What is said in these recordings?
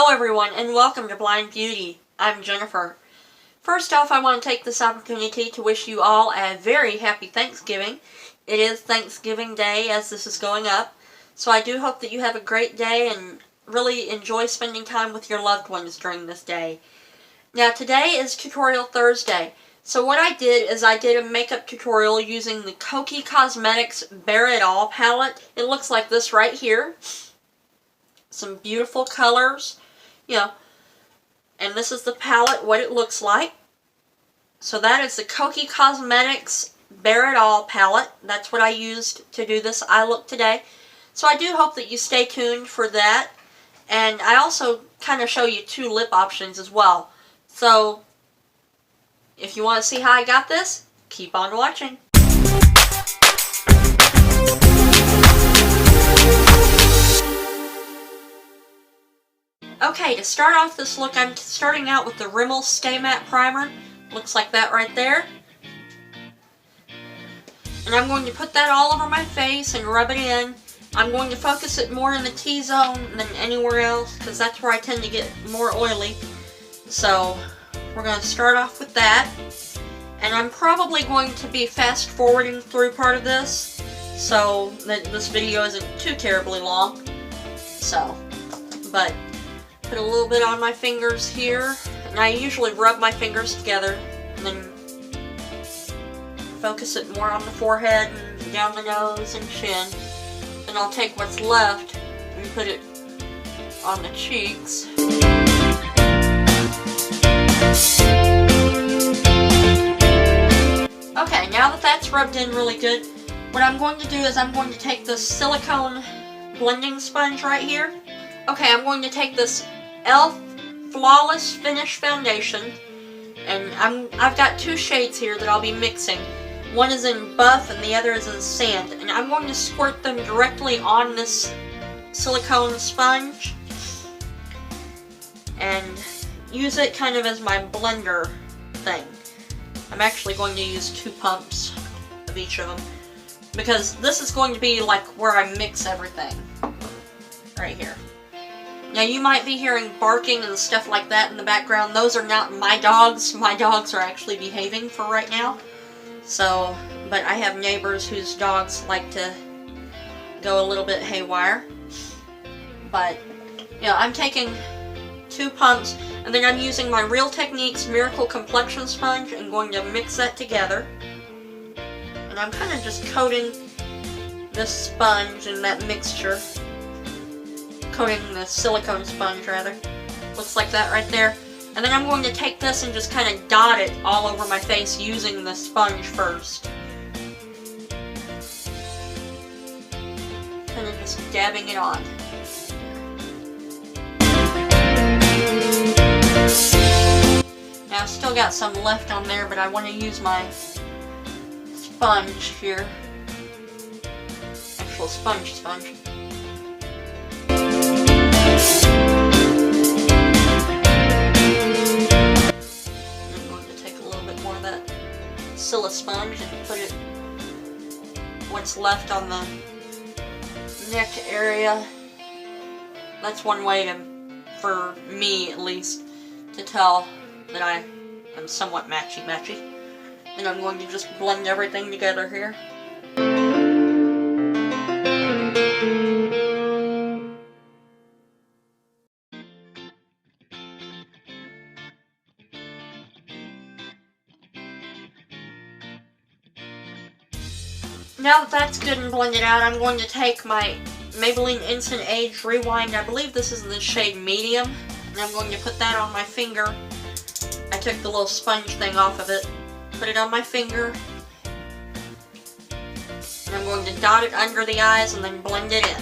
Hello everyone and welcome to Blind Beauty. I'm Jennifer. First off, I want to take this opportunity to wish you all a very happy Thanksgiving. It is Thanksgiving Day as this is going up, so I do hope that you have a great day and really enjoy spending time with your loved ones during this day. Now today is Tutorial Thursday, so what I did is I did a makeup tutorial using the Kokie Cosmetics Bare It All palette. It looks like this right here. Some beautiful colors, and this is the palette, what it looks like. So that is the Kokie Cosmetics Bare It All palette. That's what I used to do this eye look today. So I do hope that you stay tuned for that. And I also kind of show you two lip options as well. So if you want to see how I got this, keep on watching. Okay, to start off this look, I'm starting out with the Rimmel Stay Matte Primer. Looks like that right there. And I'm going to put that all over my face and rub it in. I'm going to focus it more in the T-zone than anywhere else, because that's where I tend to get more oily. So, we're going to start off with that. And I'm probably going to be fast forwarding through part of this, so that this video isn't too terribly long. So, but put a little bit on my fingers here, and I usually rub my fingers together, and then focus it more on the forehead and down the nose and chin. Then I'll take what's left and put it on the cheeks. Okay, now that that's rubbed in really good, what I'm going to do is I'm going to take this silicone blending sponge right here. Okay, I'm going to take this e.l.f. Flawless Finish Foundation, and I've got two shades here that I'll be mixing. One is in Buff and the other is in Sand, and I'm going to squirt them directly on this silicone sponge and use it kind of as my blender thing. I'm actually going to use 2 pumps of each of them, because this is going to be like where I mix everything, right here. Now you might be hearing barking and stuff like that in the background. Those are not my dogs. My dogs are actually behaving for right now. So, but I have neighbors whose dogs like to go a little bit haywire. But, I'm taking 2 pumps, and then I'm using my Real Techniques Miracle Complexion Sponge and going to mix that together. And I'm kind of just coating this sponge in that mixture. Coating the silicone sponge, rather. Looks like that right there. And then I'm going to take this and just kind of dot it all over my face using the sponge first. Kind of just dabbing it on. Now I've still got some left on there, but I want to use my sponge here. Actual sponge. Scylla sponge and put it what's left on the neck area. That's one way to, for me at least, to tell that I am somewhat matchy-matchy. And I'm going to just blend everything together here. Now that that's good and blended out, I'm going to take my Maybelline Instant Age Rewind. I believe this is in the shade Medium. And I'm going to put that on my finger. I took the little sponge thing off of it. Put it on my finger. And I'm going to dot it under the eyes and then blend it in.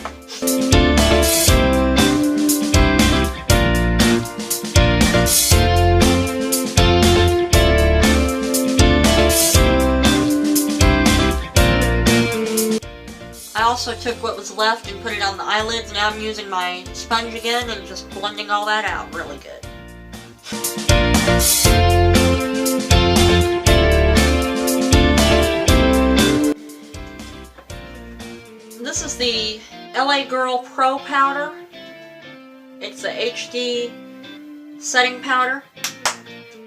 I also took what was left and put it on the eyelids. Now I'm using my sponge again and just blending all that out really good. This is the LA Girl Pro Powder. It's it's the HD setting powder.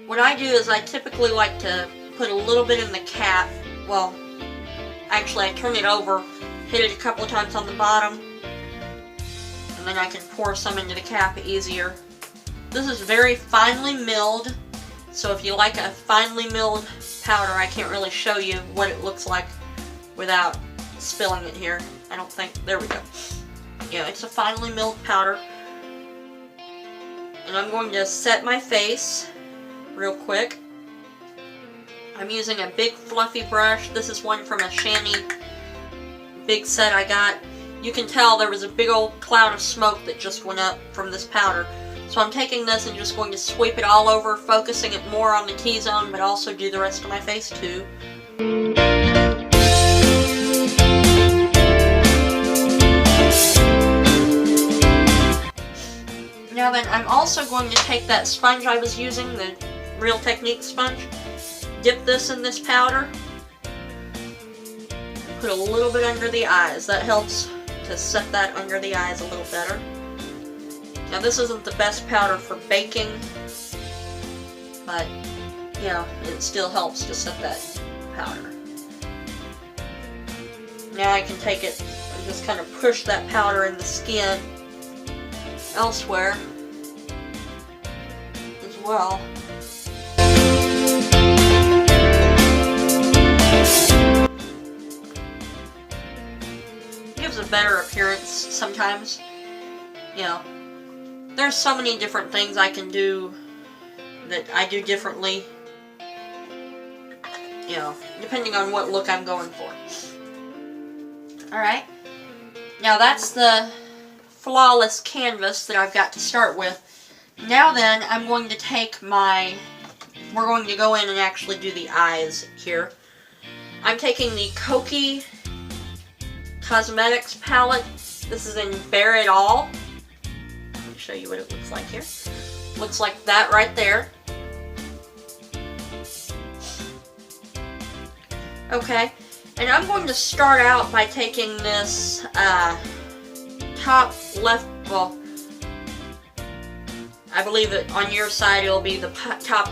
What I do is I typically like to put a little bit in the cap. Well, actually I turn it over, hit it a couple of times on the bottom, and then I can pour some into the cap easier. This is very finely milled, so if you like a finely milled powder, I can't really show you what it looks like without spilling it here. I don't think, there we go. Yeah, it's a finely milled powder. And I'm going to set my face real quick. I'm using a big fluffy brush. This is one from a Shanny big set I got. You can tell there was a big old cloud of smoke that just went up from this powder. So I'm taking this and just going to sweep it all over, focusing it more on the T-zone, but also do the rest of my face too. Now then, I'm also going to take that sponge I was using, the Real Technique sponge, dip this in this powder, and put a little bit under the eyes. That helps to set that under the eyes a little better. Now this isn't the best powder for baking, but yeah, it still helps to set that powder. Now I can take it and just kind of push that powder in the skin elsewhere as well. It gives a better appearance sometimes. You know, there's so many different things I can do that I do differently, you know, depending on what look I'm going for. Alright, now that's the flawless canvas that I've got to start with. Now then, I'm going to take my, we're going to go in and actually do the eyes here. I'm taking the Kokie Cosmetics palette. This is in Bare It All. Let me show you what it looks like here. Looks like that right there. Okay, and I'm going to start out by taking this top left, well, I believe that on your side it'll be the top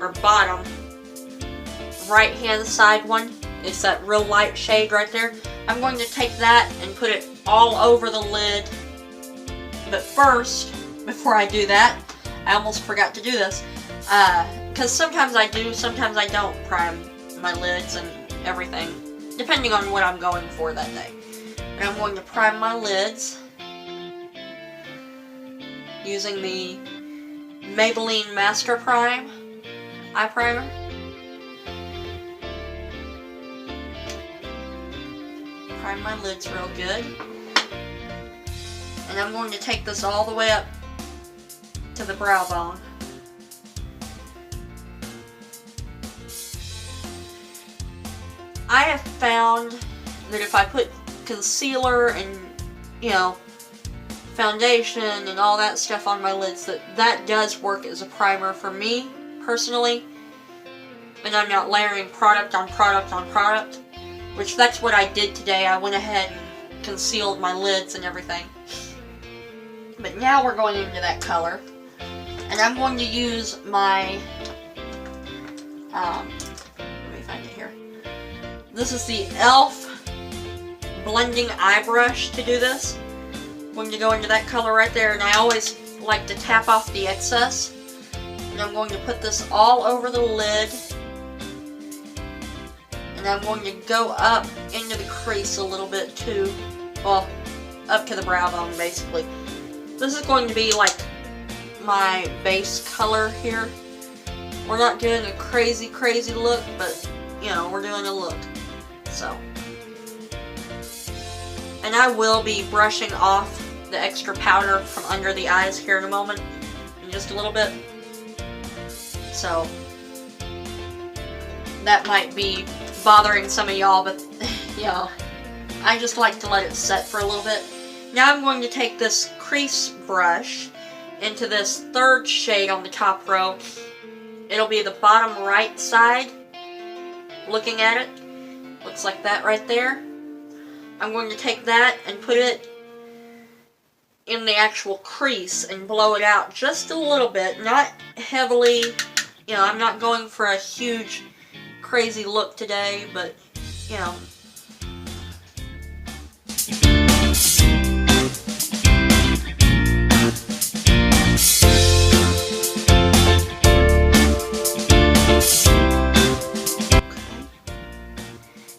or bottom right hand side one. It's that real light shade right there. I'm going to take that and put it all over the lid. But first, before I do that, I almost forgot to do this, because sometimes I do, sometimes I don't prime my lids and everything, depending on what I'm going for that day. And I'm going to prime my lids using the Maybelline Master Prime eye primer. Prime my lids real good. And I'm going to take this all the way up to the brow bone. I have found that if I put concealer and, you know, foundation and all that stuff on my lids, that does work as a primer for me, personally. And I'm not layering product on product on product, which that's what I did today. I went ahead and concealed my lids and everything. But now we're going into that color. And I'm going to use my, let me find it here. This is the e.l.f. blending eye brush to do this. I'm going to go into that color right there, and I always like to tap off the excess. And I'm going to put this all over the lid. And I'm going to go up into the crease a little bit too. Well, up to the brow bone basically. This is going to be like my base color here. We're not doing a crazy look, but you know, we're doing a look. So, and I will be brushing off the extra powder from under the eyes here in a moment, in just a little bit. So that might be bothering some of y'all, but you know, I just like to let it set for a little bit. Now I'm going to take this crease brush into this third shade on the top row. It'll be the bottom right side. Looking at it, looks like that right there. I'm going to take that and put it in the actual crease and blow it out just a little bit, not heavily. You know, I'm not going for a huge, crazy look today, but, you know.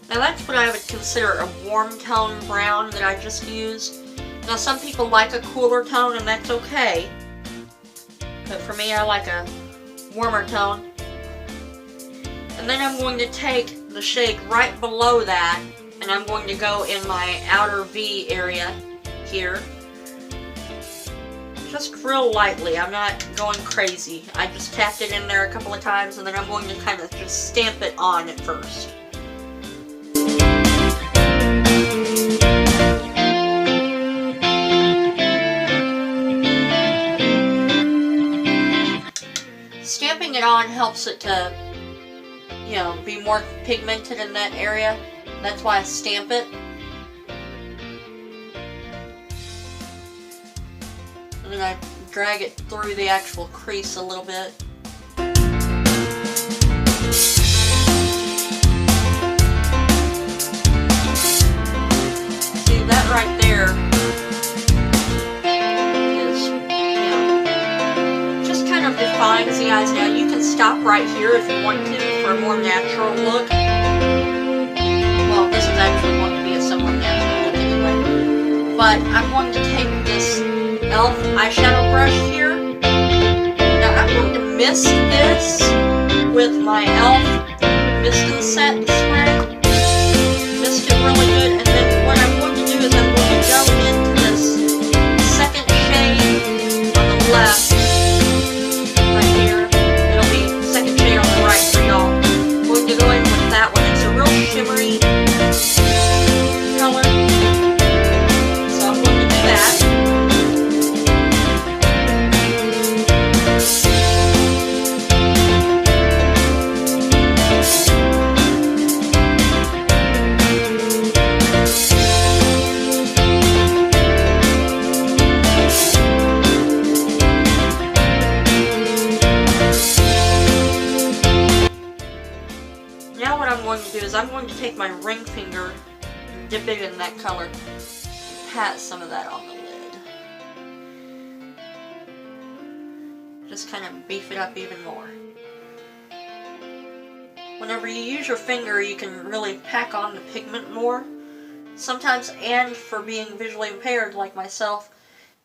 Now that's what I would consider a warm tone brown that I just used. Now some people like a cooler tone and that's okay. But for me I like a warmer tone. And then I'm going to take the shade right below that and I'm going to go in my outer V area here. Just real lightly, I'm not going crazy. I just tapped it in there a couple of times and then I'm going to kind of just stamp it on at first. Stamping it on helps it to, you know, be more pigmented in that area. That's why I stamp it. And then I drag it through the actual crease a little bit. See, that right there is, you know, just kind of defines the eyes. Now you can stop right here if you want to for a more natural look. Well, this is actually going to be a somewhat natural look anyway. But I'm going to take this e.l.f. eyeshadow brush here. Now I'm going to mist this with my e.l.f. Mist and Set spray. Mist it really good, and then what I'm going to do is I'm going to go into this second shade on the left, right here. It'll be second shade on the right for y'all. I'm going to go in with that one. It's a real shimmery color, so I'm going to do that. Now what I'm going to do is I'm going to take my ring finger and dip it in that color and pat some of that on the lid. Just kind of beef it up even more. Whenever you use your finger, you can really pack on the pigment more. Sometimes, and for being visually impaired like myself,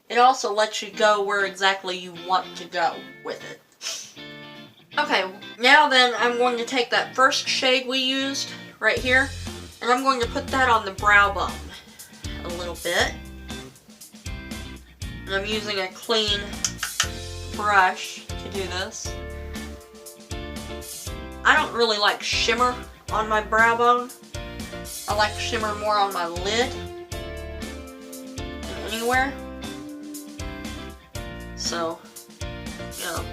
it also lets you go where exactly you want to go with it. Okay, now then I'm going to take that first shade we used right here and I'm going to put that on the brow bone a little bit. And I'm using a clean brush to do this. I don't really like shimmer on my brow bone. I like shimmer more on my lid than anywhere. So, you know.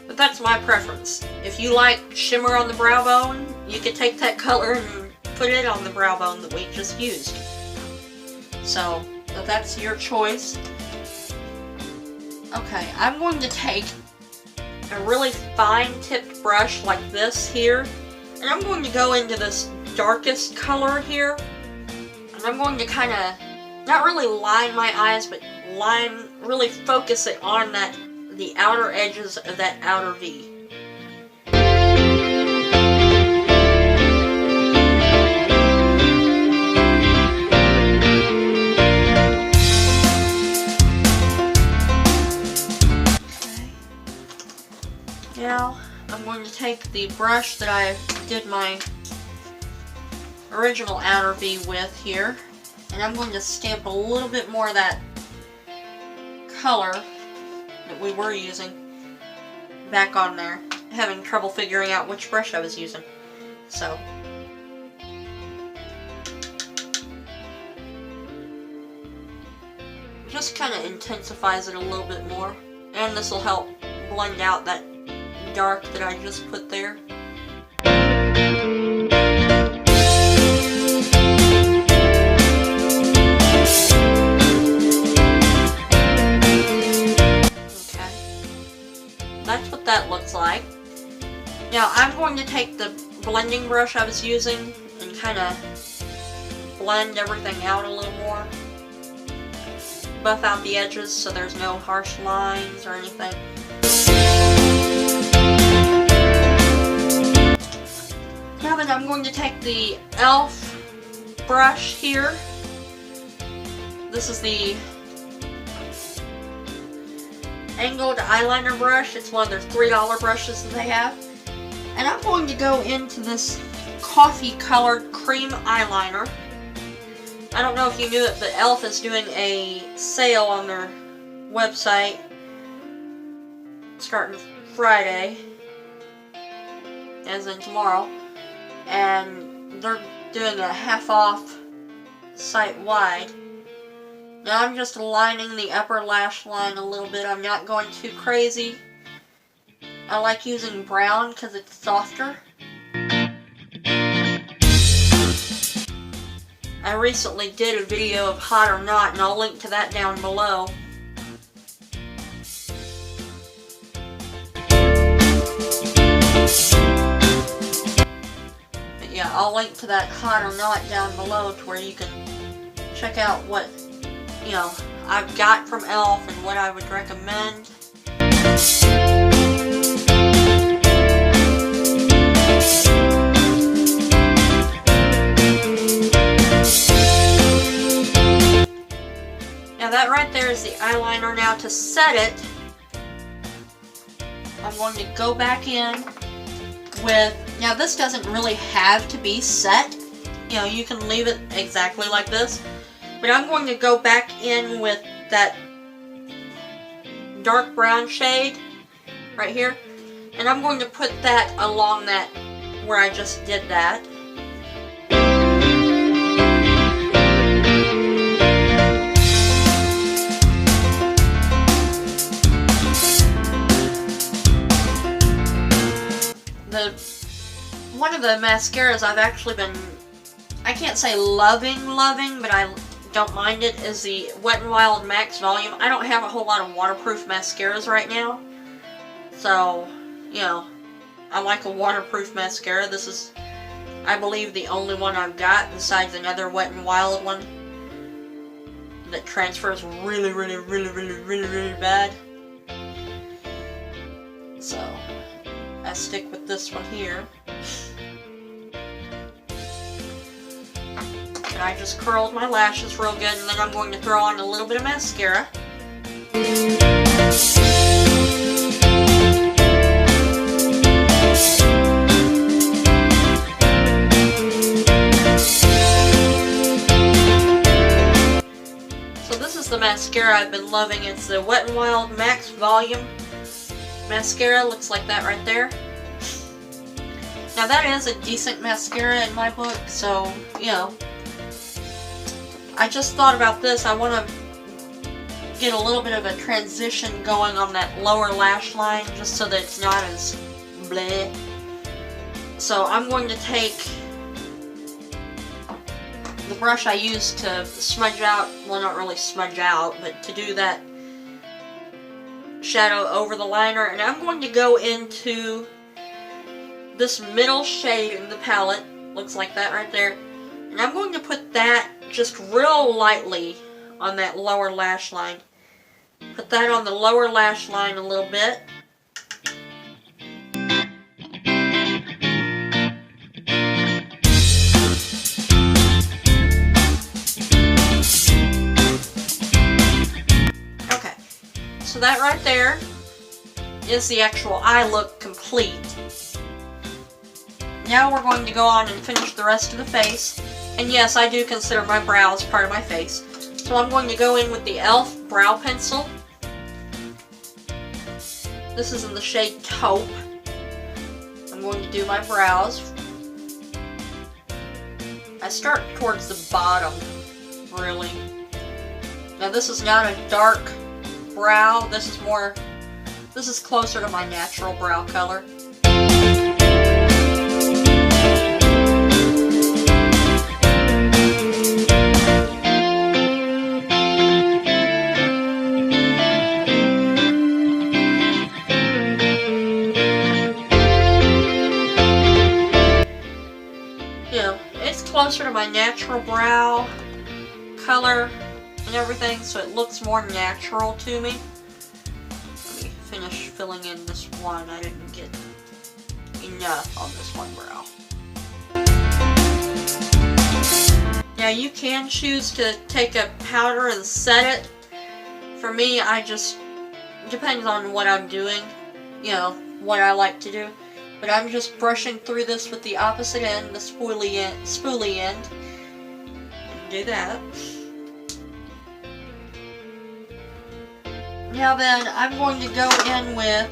But that's my preference. If you like shimmer on the brow bone, you can take that color and put it on the brow bone that we just used. So, that's your choice. Okay, I'm going to take a really fine tipped brush like this here, and I'm going to go into this darkest color here, and I'm going to kind of, not really line my eyes, but really focus it on the outer edges of that outer V. Okay. Now I'm going to take the brush that I did my original outer V with here, and I'm going to stamp a little bit more of that color that we were using back on there. Having trouble figuring out which brush I was using. So, just kind of intensifies it a little bit more. And this will help blend out that dark that I just put there. blending brush I was using and kind of blend everything out a little more. Buff out the edges so there's no harsh lines or anything. Now then, I'm going to take the e.l.f. brush here. This is the angled eyeliner brush. It's one of their $3 brushes that they have. And I'm going to go into this coffee colored cream eyeliner. I don't know if you knew it, but e.l.f. is doing a sale on their website starting Friday, as in tomorrow, and they're doing a half off site-wide. Now I'm just lining the upper lash line a little bit. I'm not going too crazy. I like using brown because it's softer. I recently did a video of hot or not, and I'll link to that down below. But yeah, I'll link to that hot or not down below to where you can check out what, you know, I've got from e.l.f. and what I would recommend. Now that right there is the eyeliner. Now to set it, I'm going to go back in with, now this doesn't really have to be set. You know, you can leave it exactly like this. But I'm going to go back in with that dark brown shade right here. And I'm going to put that along that, where I just did that. One of the mascaras I've actually been, I can't say loving, but I don't mind it, is the Wet n Wild Max Volume. I don't have a whole lot of waterproof mascaras right now, so, you know, I like a waterproof mascara. This is, I believe, the only one I've got, besides another Wet n Wild one that transfers really bad. So I stick with this one here. And I just curled my lashes real good, and then I'm going to throw on a little bit of mascara. So this is the mascara I've been loving. It's the Wet n Wild Max Volume mascara. Looks like that right there. Now that is a decent mascara in my book, so, you know, I just thought about this. I want to get a little bit of a transition going on that lower lash line, just so that it's not as bleh. So I'm going to take the brush I used to smudge out, well, not really smudge out, but to do that shadow over the liner, and I'm going to go into this middle shade in the palette. Looks like that right there. And I'm going to put that just real lightly on that lower lash line. Put that on the lower lash line a little bit. Okay, so that right there is the actual eye look complete. Now we're going to go on and finish the rest of the face. And yes, I do consider my brows part of my face. So I'm going to go in with the e.l.f. brow pencil. This is in the shade Taupe. I'm going to do my brows. I start towards the bottom, really. Now this is not a dark brow. This is closer to my natural brow color. closer to my natural brow color and everything, so it looks more natural to me. Let me finish filling in this one. I didn't get enough on this one brow. Now you can choose to take a powder and set it. For me, I just, depends on what I'm doing, you know, what I like to do. But I'm just brushing through this with the opposite end, the spoolie end. Do that. Now then, I'm going to go in with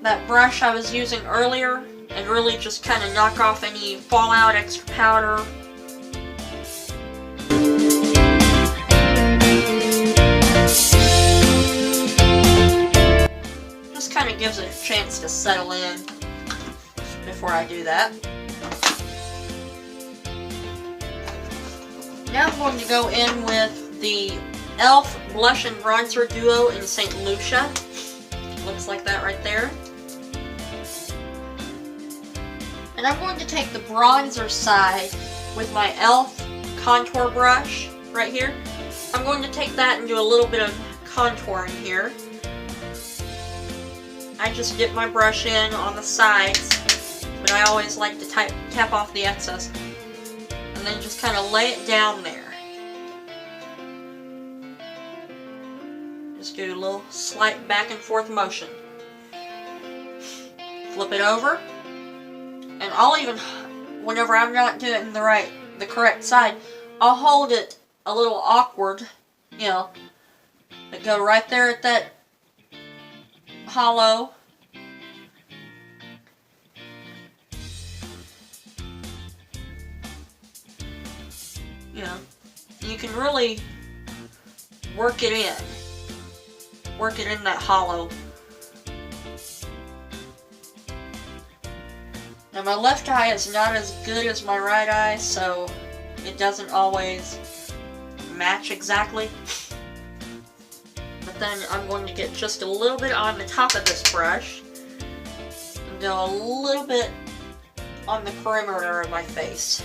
that brush I was using earlier and really just kind of knock off any fallout, extra powder. Just kind of gives it a chance to settle in before I do that. Now I'm going to go in with the e.l.f. Blush and Bronzer Duo in St. Lucia. Looks like that right there. And I'm going to take the bronzer side with my e.l.f. contour brush right here. I'm going to take that and do a little bit of contouring here. I just dip my brush in on the sides, but I always like to tap off the excess. And then just kind of lay it down there. Just do a little slight back and forth motion. Flip it over. And I'll even, whenever I'm not doing the correct side, I'll hold it a little awkward, you know, and go right there at that hollow. You know, you can really work it in. Work it in that hollow. Now my left eye is not as good as my right eye, so it doesn't always match exactly. But then I'm going to get just a little bit on the top of this brush and go a little bit on the perimeter of my face.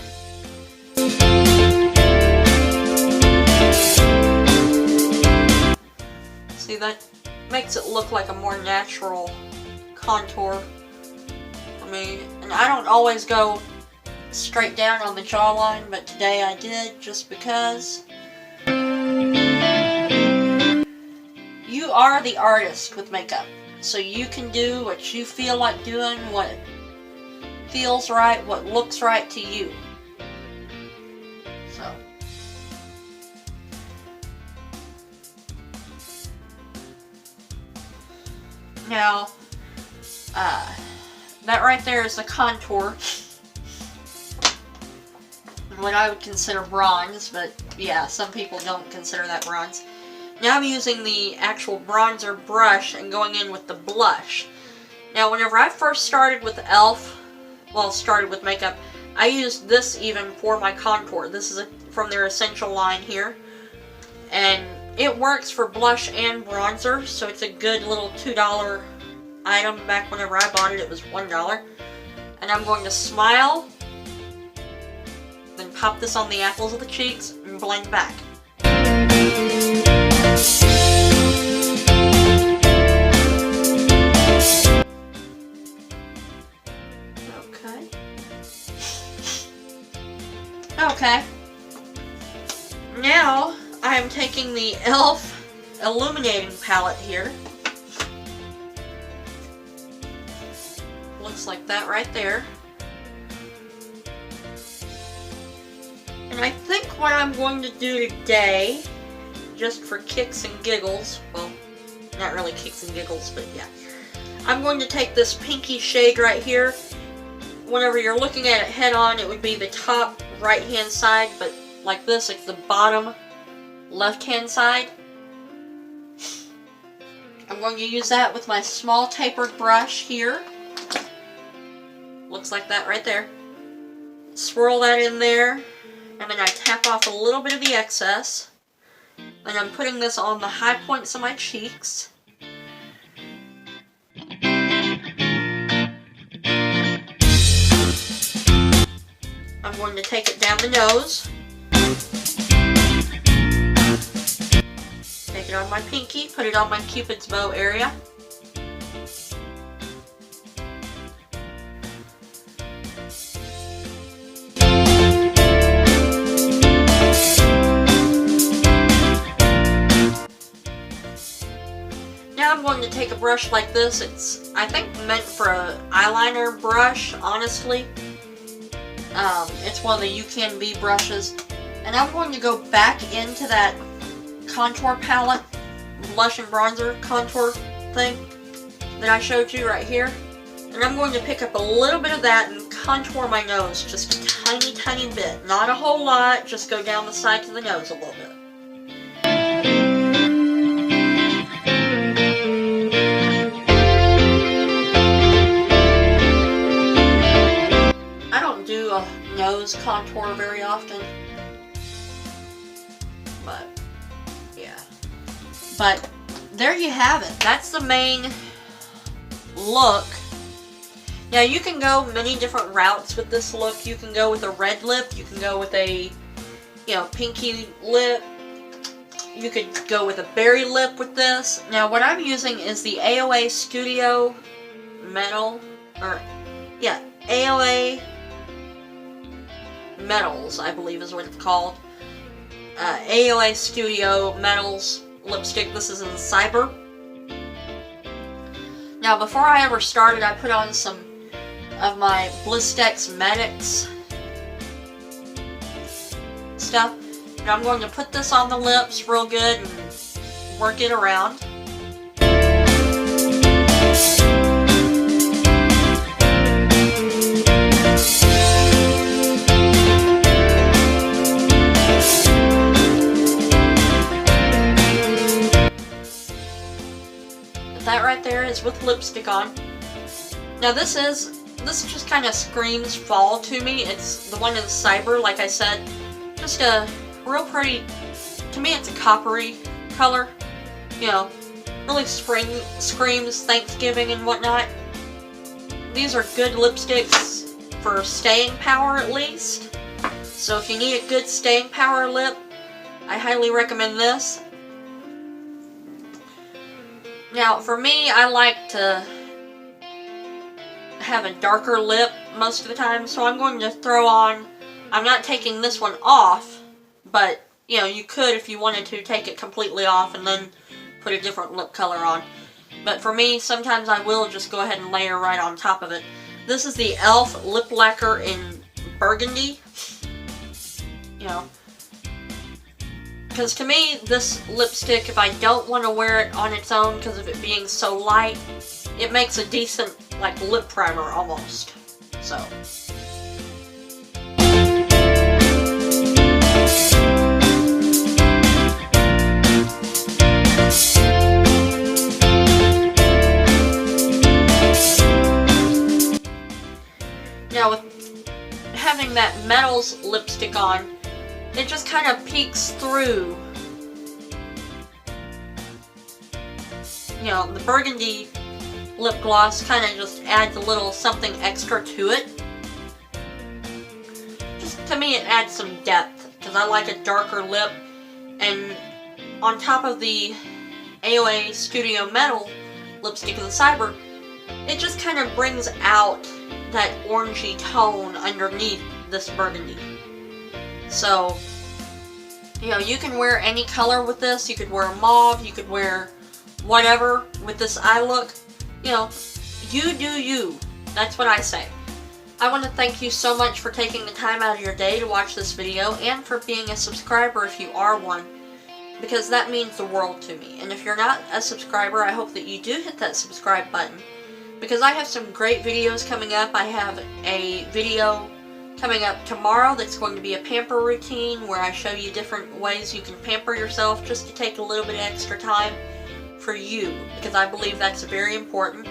See, that makes it look like a more natural contour for me. And I don't always go straight down on the jawline, but today I did just because. You are the artist with makeup, so you can do what you feel like doing, what feels right, what looks right to you. So. Now, that right there is the contour. What I would consider bronze, but yeah, some people don't consider that bronze. Now I'm using the actual bronzer brush and going in with the blush. Now whenever I first started with e.l.f., well, started with makeup, I used this even for my contour. This is from their Essential line here. And it works for blush and bronzer, so it's a good little $2 item. Back whenever I bought it, it was $1. And I'm going to smile, then pop this on the apples of the cheeks, and blend back. Okay. Now, I am taking the e.l.f. illuminating palette here. Looks like that right there. And I think what I'm going to do today, just for kicks and giggles, well, not really kicks and giggles, but yeah. I'm going to take this pinky shade right here. Whenever you're looking at it head on, it would be the top right hand side, but like this, it's the bottom left hand side. I'm going to use that with my small tapered brush here. Looks like that right there. Swirl that in there, and then I tap off a little bit of the excess. And I'm putting this on the high points of my cheeks. I'm going to take it down the nose. Take it on my pinky, put it on my Cupid's bow area. Now I'm going to take a brush like this. It's, I think, meant for an eyeliner brush, honestly. It's one of the You Can Be brushes. And I'm going to go back into that contour palette, blush and bronzer contour thing that I showed you right here. And I'm going to pick up a little bit of that and contour my nose just a tiny, tiny bit. Not a whole lot, just go down the sides of the nose a little bit. Nose contour very often, but yeah, but there you have it. That's the main look. Now you can go many different routes with this look. You can go with a red lip, you can go with a, you know, pinky lip, you could go with a berry lip with this. Now what I'm using is the AOA Studio Metal, or yeah, AOA Metals, I believe is what it's called. AOA Studio Metals lipstick. This is in Cyber. Now, before I ever started, I put on some of my Blistex Medics stuff. And I'm going to put this on the lips real good and work it around. That right there is with lipstick on. Now this just kind of screams fall to me. It's the one in Cyber, like I said. Just a real pretty, to me it's a coppery color. You know, really screams Thanksgiving and whatnot. These are good lipsticks for staying power at least. So if you need a good staying power lip, I highly recommend this. Now, for me, I like to have a darker lip most of the time, so I'm going to throw on, I'm not taking this one off, but, you know, you could, if you wanted to, take it completely off and then put a different lip color on. But for me, sometimes I will just go ahead and layer right on top of it. This is the e.l.f. Lip Lacquer in Burgundy. You know, because to me, this lipstick, if I don't want to wear it on its own because of it being so light, it makes a decent, like, lip primer almost. So. Now, with having that Metals lipstick on, it just kind of peeks through. You know, the burgundy lip gloss kind of just adds a little something extra to it. Just, to me, it adds some depth, because I like a darker lip. And on top of the AOA Studio Metal lipstick in the Cyber, it just kind of brings out that orangey tone underneath this burgundy. So, you know, you can wear any color with this. You could wear mauve, you could wear whatever with this eye look. You know, you do you. That's what I say. I want to thank you so much for taking the time out of your day to watch this video, and for being a subscriber if you are one, because that means the world to me. And if you're not a subscriber, I hope that you do hit that subscribe button, because I have some great videos coming up. I have a video coming up tomorrow that's going to be a pamper routine where I show you different ways you can pamper yourself just to take a little bit extra time for you, because I believe that's very important.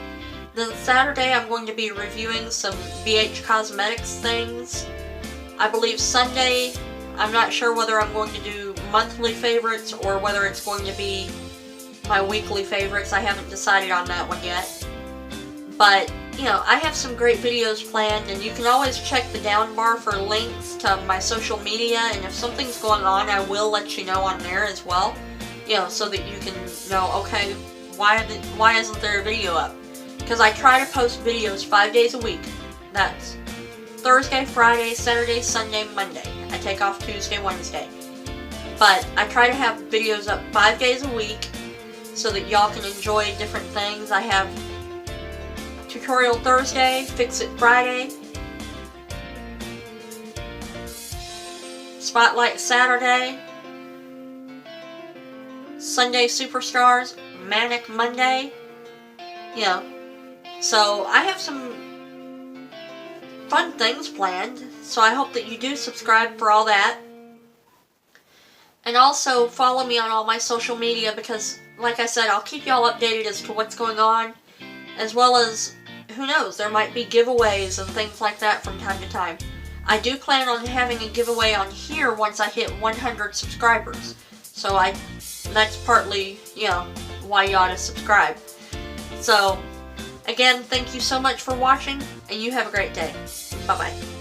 Then Saturday I'm going to be reviewing some BH Cosmetics things. I believe Sunday, I'm not sure whether I'm going to do monthly favorites or whether it's going to be my weekly favorites. I haven't decided on that one yet. But you know, I have some great videos planned, and you can always check the down bar for links to my social media, and if something's going on, I will let you know on there as well, you know, so that you can know, okay, why isn't there a video up? Because I try to post videos 5 days a week. That's Thursday, Friday, Saturday, Sunday, Monday. I take off Tuesday, Wednesday. But I try to have videos up 5 days a week so that y'all can enjoy different things. I have Tutorial Thursday, Fix It Friday, Spotlight Saturday, Sunday Superstars, Manic Monday, you know. So I have some fun things planned, so I hope that you do subscribe for all that. And also follow me on all my social media because, like I said, I'll keep y'all updated as to what's going on, as well as, who knows, there might be giveaways and things like that from time to time. I do plan on having a giveaway on here once I hit 100 subscribers. So that's partly, you know, why you ought to subscribe. So, again, thank you so much for watching, and you have a great day. Bye-bye.